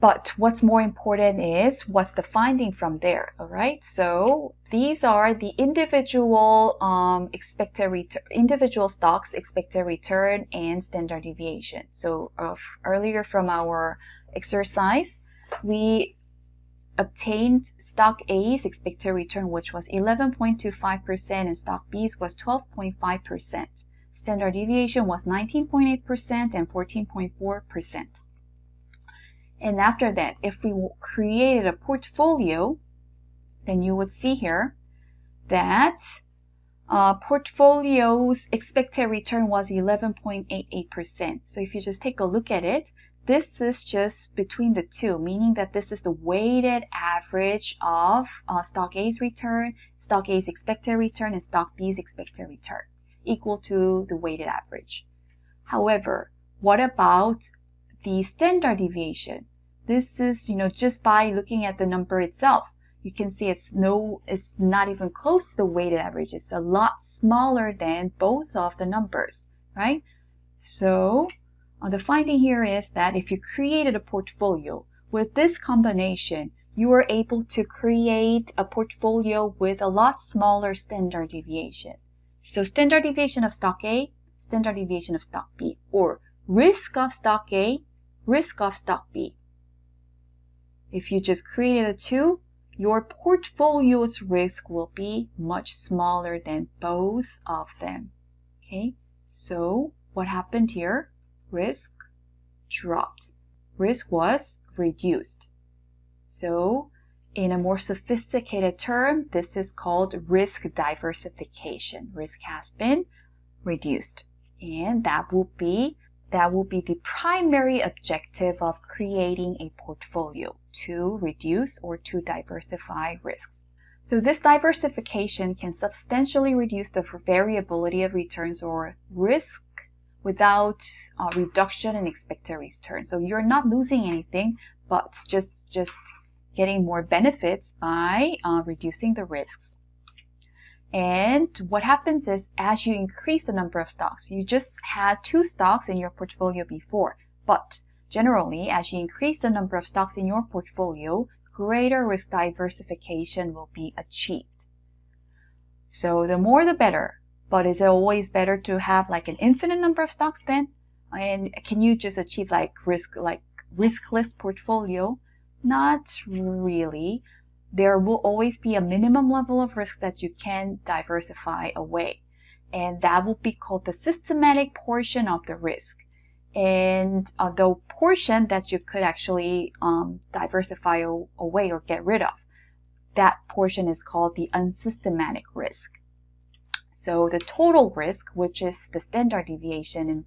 But what's more important is what's the finding from there, all right? So these are the individual individual stocks expected return and standard deviation. So earlier from our exercise, we obtained stock A's expected return, which was 11.25%, and stock B's was 12.5%. Standard deviation was 19.8% and 14.4%. And after that, if we created a portfolio, then you would see here that portfolio's expected return was 11.88%. So if you just take a look at it, this is just between the two, meaning that this is the weighted average of stock A's return, stock A's expected return, and stock B's expected return, equal to the weighted average. However, what about the standard deviation? This is, just by looking at the number itself, you can see it's not even close to the weighted average. It's a lot smaller than both of the numbers, right? So the finding here is that if you created a portfolio with this combination, you were able to create a portfolio with a lot smaller standard deviation. So standard deviation of stock A, standard deviation of stock B, or risk of stock A, risk of stock B. If you just created the two, your portfolio's risk will be much smaller than both of them. Okay, so what happened here? Risk dropped. Risk was reduced. So in a more sophisticated term, this is called risk diversification. Risk has been reduced. And that will be the primary objective of creating a portfolio, to reduce or to diversify risks. So this diversification can substantially reduce the variability of returns or risk without reduction in expected return. So you're not losing anything, but just getting more benefits by reducing the risks. And what happens is, as you increase the number of stocks, you just had 2 stocks in your portfolio before, but generally, as you increase the number of stocks in your portfolio, greater risk diversification will be achieved. So the more the better, but is it always better to have like an infinite number of stocks then? And can you just achieve riskless portfolio? Not really. There will always be a minimum level of risk that you can diversify away. And that will be called the systematic portion of the risk. And the portion that you could actually diversify away or get rid of, that portion is called the unsystematic risk. So the total risk, which is the standard deviation,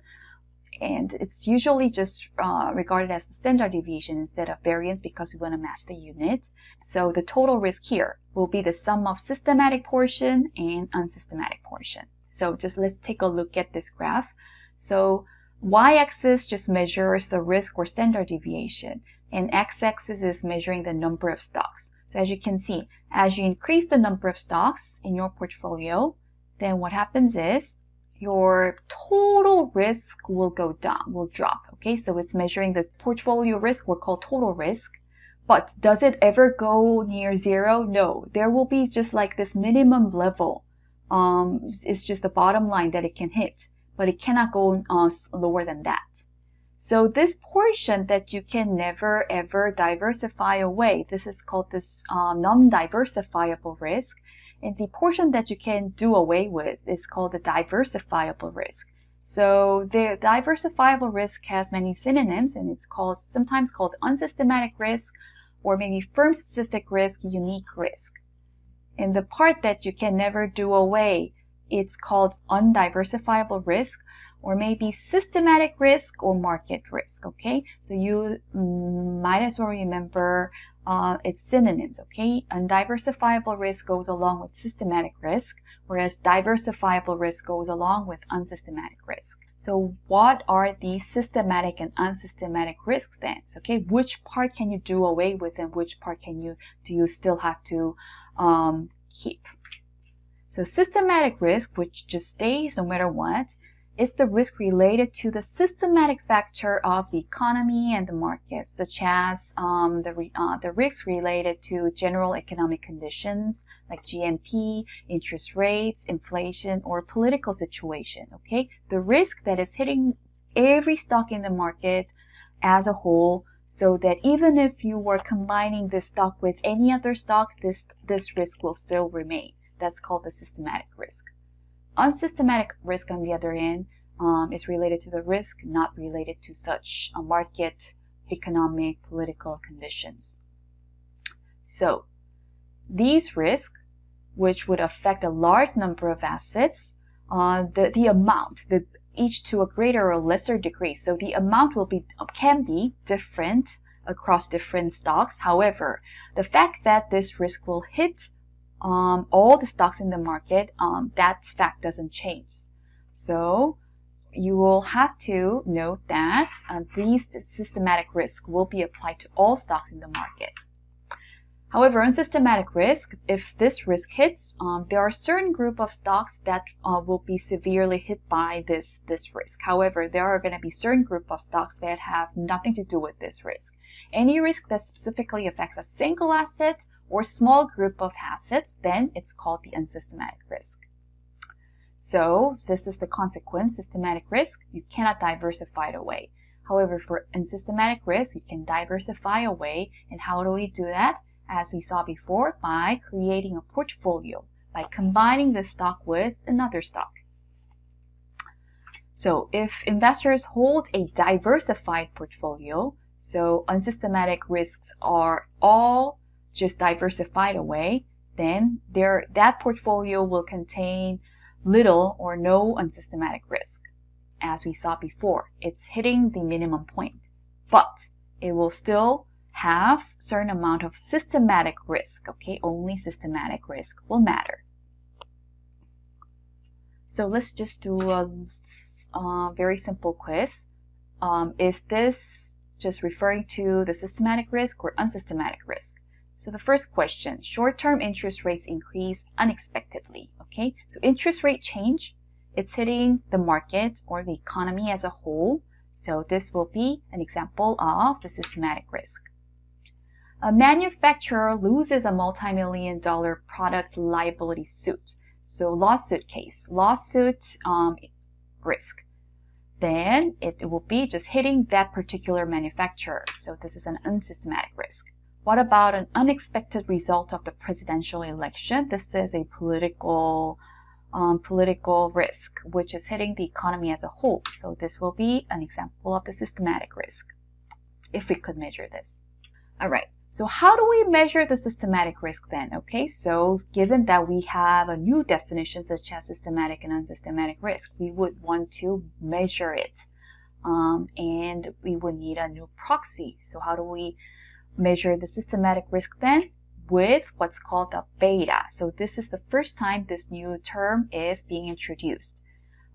and it's usually just regarded as the standard deviation instead of variance because we want to match the unit. So the total risk here will be the sum of systematic portion and unsystematic portion. So just let's take a look at this graph. So y-axis just measures the risk or standard deviation, and x-axis is measuring the number of stocks. So as you can see, as you increase the number of stocks in your portfolio, then what happens is your total risk will go down, will drop. Okay, so it's measuring the portfolio risk, we're called total risk. But does it ever go near zero? No, there will be just like this minimum level. It's just the bottom line that it can hit, but it cannot go lower than that. So this portion that you can never ever diversify away, this is called this non-diversifiable risk. And the portion that you can do away with is called the diversifiable risk. So the diversifiable risk has many synonyms, and it's sometimes called unsystematic risk, or maybe firm-specific risk, unique risk. And the part that you can never do away, it's called undiversifiable risk, or maybe systematic risk or market risk. Okay, so you might as well remember its synonyms, okay? Undiversifiable risk goes along with systematic risk, whereas diversifiable risk goes along with unsystematic risk. So what are the systematic and unsystematic risks then? Okay, which part can you do away with and which part do you still have to keep? So systematic risk, which just stays no matter what, is the risk related to the systematic factor of the economy and the market, such as the risks related to general economic conditions like GNP, interest rates, inflation, or political situation, okay? The risk that is hitting every stock in the market as a whole, so that even if you were combining this stock with any other stock, this risk will still remain. That's called the systematic risk. Unsystematic risk, on the other hand, is related to the risk not related to such market, economic, political conditions. So these risks, which would affect a large number of assets, the amount, each to a greater or lesser degree. So the amount can be different across different stocks. However, the fact that this risk will hit all the stocks in the market, that fact doesn't change. So you will have to note that these systematic risk will be applied to all stocks in the market. However, unsystematic risk, if this risk hits, there are a certain group of stocks that will be severely hit by this risk. However, there are going to be certain group of stocks that have nothing to do with this risk. Any risk that specifically affects a single asset or small group of assets, then it's called the unsystematic risk. So this is the consequence. Systematic risk, you cannot diversify it away. However, for unsystematic risk, you can diversify away. And how do we do that? As we saw before, by creating a portfolio, by combining this stock with another stock. So if investors hold a diversified portfolio, so unsystematic risks are all just diversified away, then that portfolio will contain little or no unsystematic risk. As we saw before, it's hitting the minimum point, but it will still have a certain amount of systematic risk, okay? Only systematic risk will matter. So let's just do a very simple quiz. Is this just referring to the systematic risk or unsystematic risk? So the first question, short-term interest rates increase unexpectedly, okay? So interest rate change, it's hitting the market or the economy as a whole. So this will be an example of the systematic risk. A manufacturer loses a multi-million-dollar product liability suit. So lawsuit case, lawsuit risk. Then it will be just hitting that particular manufacturer. So this is an unsystematic risk. What about an unexpected result of the presidential election? This is a political risk, which is hitting the economy as a whole. So this will be an example of the systematic risk, if we could measure this. All right. So how do we measure the systematic risk then? Okay, so given that we have a new definition such as systematic and unsystematic risk, we would want to measure it. And we would need a new proxy. So how do we measure the systematic risk then? With what's called the beta. So this is the first time this new term is being introduced.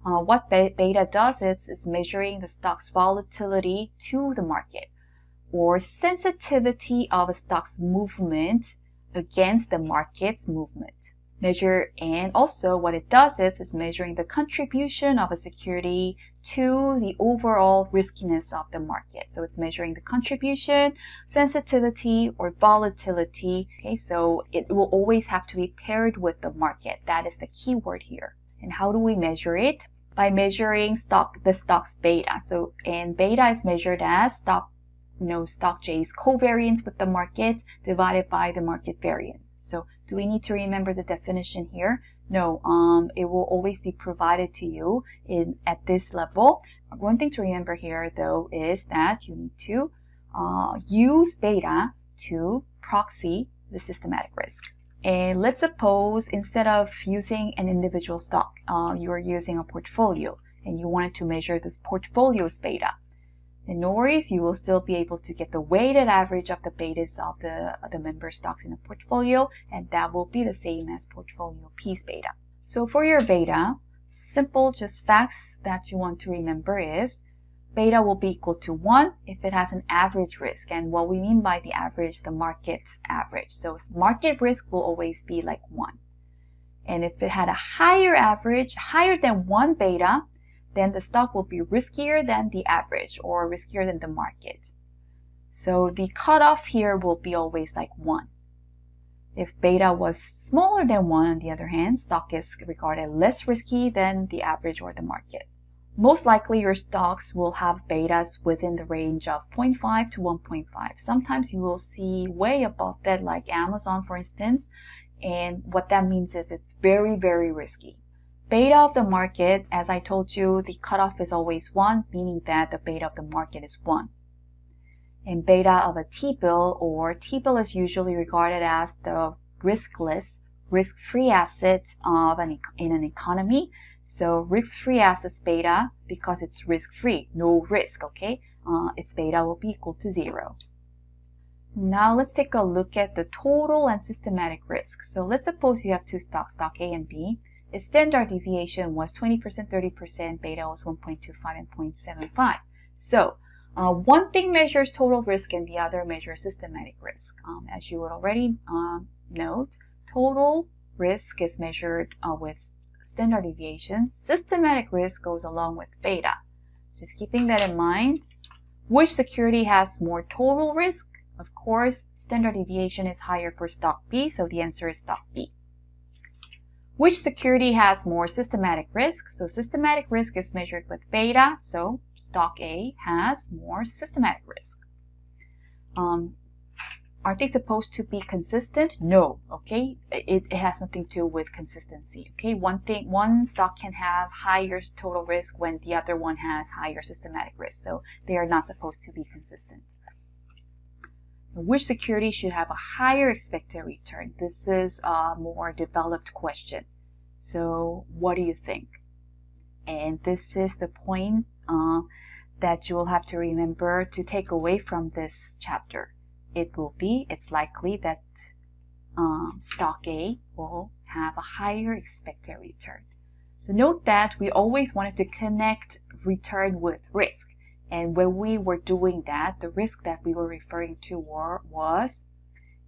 What beta does is measuring the stock's volatility to the market, or sensitivity of a stock's movement against the market's movement. And also what it does is measuring the contribution of a security to the overall riskiness of the market. So it's measuring the contribution, sensitivity, or volatility. Okay, so it will always have to be paired with the market. That is the key word here. And how do we measure it? By measuring the stock's beta. So, and beta is measured as stock J's covariance with the market divided by the market variance. So do we need to remember the definition here? No, it will always be provided to you at this level. One thing to remember here though is that you need to use beta to proxy the systematic risk. And let's suppose instead of using an individual stock, you are using a portfolio and you wanted to measure this portfolio's beta. Then no worries, you will still be able to get the weighted average of the betas of the member stocks in a portfolio, and that will be the same as portfolio P's beta. So for your beta, simple just facts that you want to remember is beta will be equal to 1 if it has an average risk. And what we mean by the average, the market's average. So market risk will always be like 1. And if it had a higher average, higher than 1 beta, then the stock will be riskier than the average or riskier than the market. So the cutoff here will be always like 1. If beta was smaller than 1, on the other hand, stock is regarded less risky than the average or the market. Most likely your stocks will have betas within the range of 0.5 to 1.5. Sometimes you will see way above that, like Amazon for instance, and what that means is it's very, very risky. Beta of the market, as I told you, the cutoff is always 1, meaning that the beta of the market is 1. And beta of a T-bill, or T-bill is usually regarded as the riskless, risk-free asset in an economy. So risk-free assets beta, because it's risk-free, no risk, okay? Its beta will be equal to 0. Now let's take a look at the total and systematic risk. So let's suppose you have two stocks, stock A and B. Its standard deviation was 20%, 30%, beta was 1.25 and 0.75. So one thing measures total risk and the other measures systematic risk. As you would already note, total risk is measured with standard deviations. Systematic risk goes along with beta. Just keeping that in mind. Which security has more total risk? Of course, standard deviation is higher for stock B, so the answer is stock B. Which security has more systematic risk? So systematic risk is measured with beta, so stock A has more systematic risk. Are they supposed to be consistent? No, okay? It has nothing to do with consistency, okay? One stock can have higher total risk when the other one has higher systematic risk, so they are not supposed to be consistent. Which security should have a higher expected return? This is a more developed question. So what do you think? And this is the point that you will have to remember to take away from this chapter. It's likely that stock A will have a higher expected return. So note that we always wanted to connect return with risk. And when we were doing that, the risk that we were referring to was,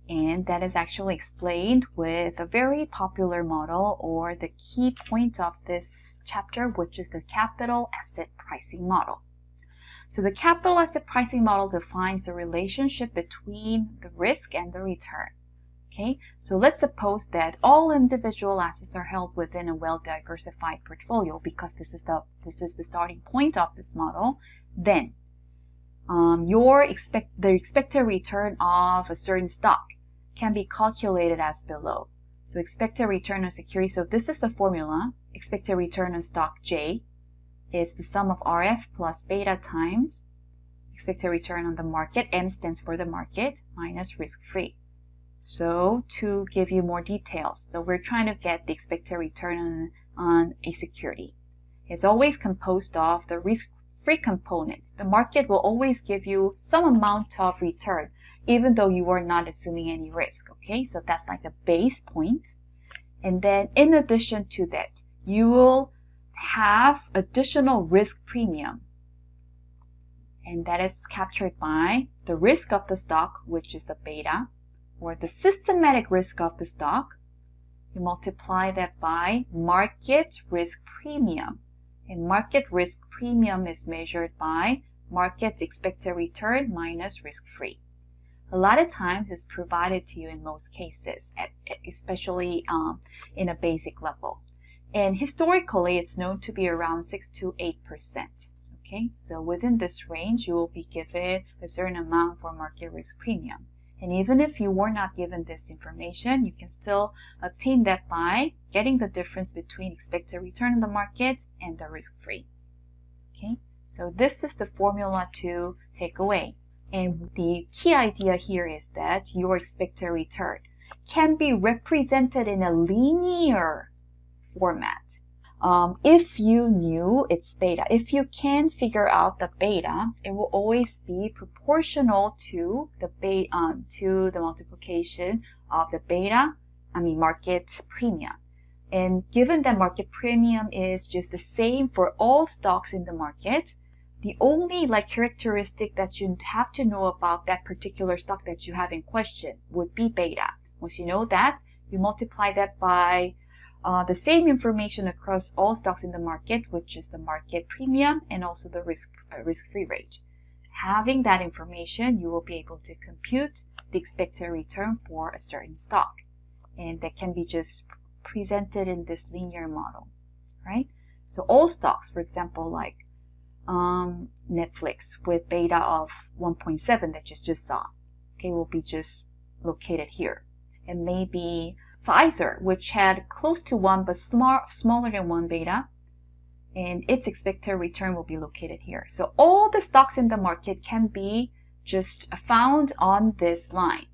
and that is actually explained with a very popular model or the key point of this chapter, which is the capital asset pricing model. So the capital asset pricing model defines the relationship between the risk and the return. Okay, so let's suppose that all individual assets are held within a well-diversified portfolio, because this is the starting point of this model. Then the expected return of a certain stock can be calculated as below. So expected return on security, so this is the formula. Expected return on stock J is the sum of RF plus beta times expected return on the market, M stands for the market, minus risk-free. So to give you more details, so we're trying to get the expected return on a security. It's always composed of the risk-free component. The market will always give you some amount of return, even though you are not assuming any risk, okay? So that's like the base point. And then in addition to that, you will have additional risk premium. And that is captured by the risk of the stock, which is the beta, or the systematic risk of the stock. You multiply that by market risk premium. And market risk premium is measured by market's expected return minus risk-free. A lot of times it's provided to you in most cases, especially in a basic level. And historically, it's known to be around 6 to 8%. Okay, so within this range, you will be given a certain amount for market risk premium. And even if you were not given this information, you can still obtain that by getting the difference between expected return in the market and the risk-free. Okay, so this is the formula to take away. And the key idea here is that your expected return can be represented in a linear format. If you knew its beta, if you can figure out the beta, it will always be proportional to the multiplication of the market premium. And given that market premium is just the same for all stocks in the market, the only characteristic that you have to know about that particular stock that you have in question would be beta. Once you know that, you multiply that by the same across all stocks in the market, which is the market premium and also the risk-free rate. Having that information, you will be able to compute the expected return for a certain stock. And that can be just presented in this linear model, right? So all stocks, for example, like Netflix with beta of 1.7 that you just saw, okay, will be just located here. And maybe Pfizer, which had close to 1 but smaller than 1 beta, and its expected return will be located here. So all the stocks in the market can be just found on this line.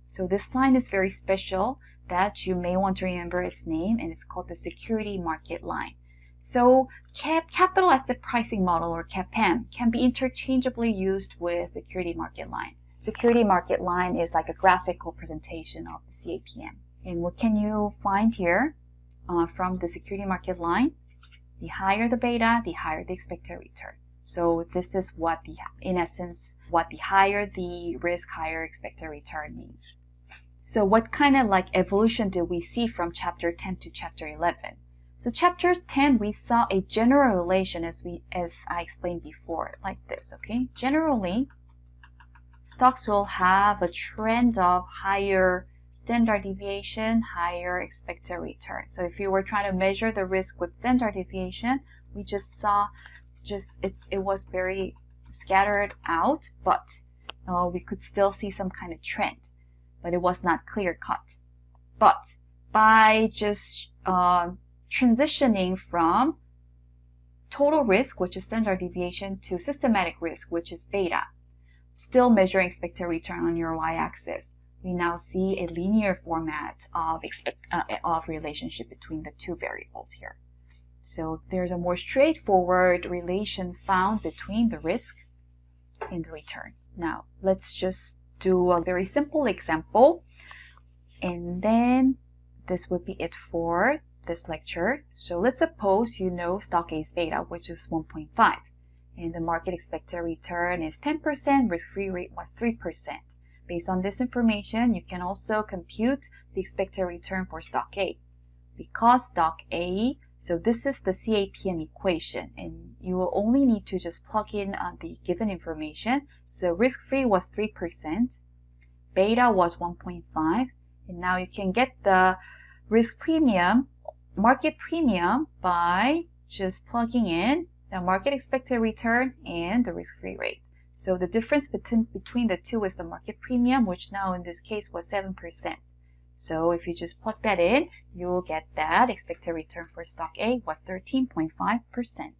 So this line is very special that you may want to remember its name, and it's called the security market line. So capital asset pricing model, or CAPM, can be interchangeably used with security market line. Security market line is like a graphical presentation of the CAPM. And what can you find here from the security market line? The higher the beta, the higher the expected return. So this is what in essence, what the higher the risk, higher expected return means. So what kind of like evolution did we see from chapter 10 to chapter 11? So chapter 10, we saw a general relation as I explained before, like this, okay? Generally, stocks will have a trend of higher standard deviation, higher expected return. So if you were trying to measure the risk with standard deviation, we just saw it was very scattered out, but we could still see some kind of trend, but it was not clear cut. But by just transitioning from total risk, which is standard deviation, to systematic risk, which is beta, still measuring expected return on your y-axis, we now see a linear format of relationship between the two variables here. So there's a more straightforward relation found between the risk and the return. Now let's just do a very simple example, and then this would be it for this lecture. So let's suppose you know stock A's beta, which is 1.5, and the market expected return is 10%, risk-free rate was 3%. Based on this information, you can also compute the expected return for stock A. Because stock A, so this is the CAPM equation, and you will only need to just plug in the given information. So risk-free was 3%, beta was 1.5, and now you can get the risk premium, market premium, by just plugging in the market expected return and the risk-free rate. So the difference between the two is the market premium, which now in this case was 7%. So if you just plug that in, you will get that expected return for stock A was 13.5%.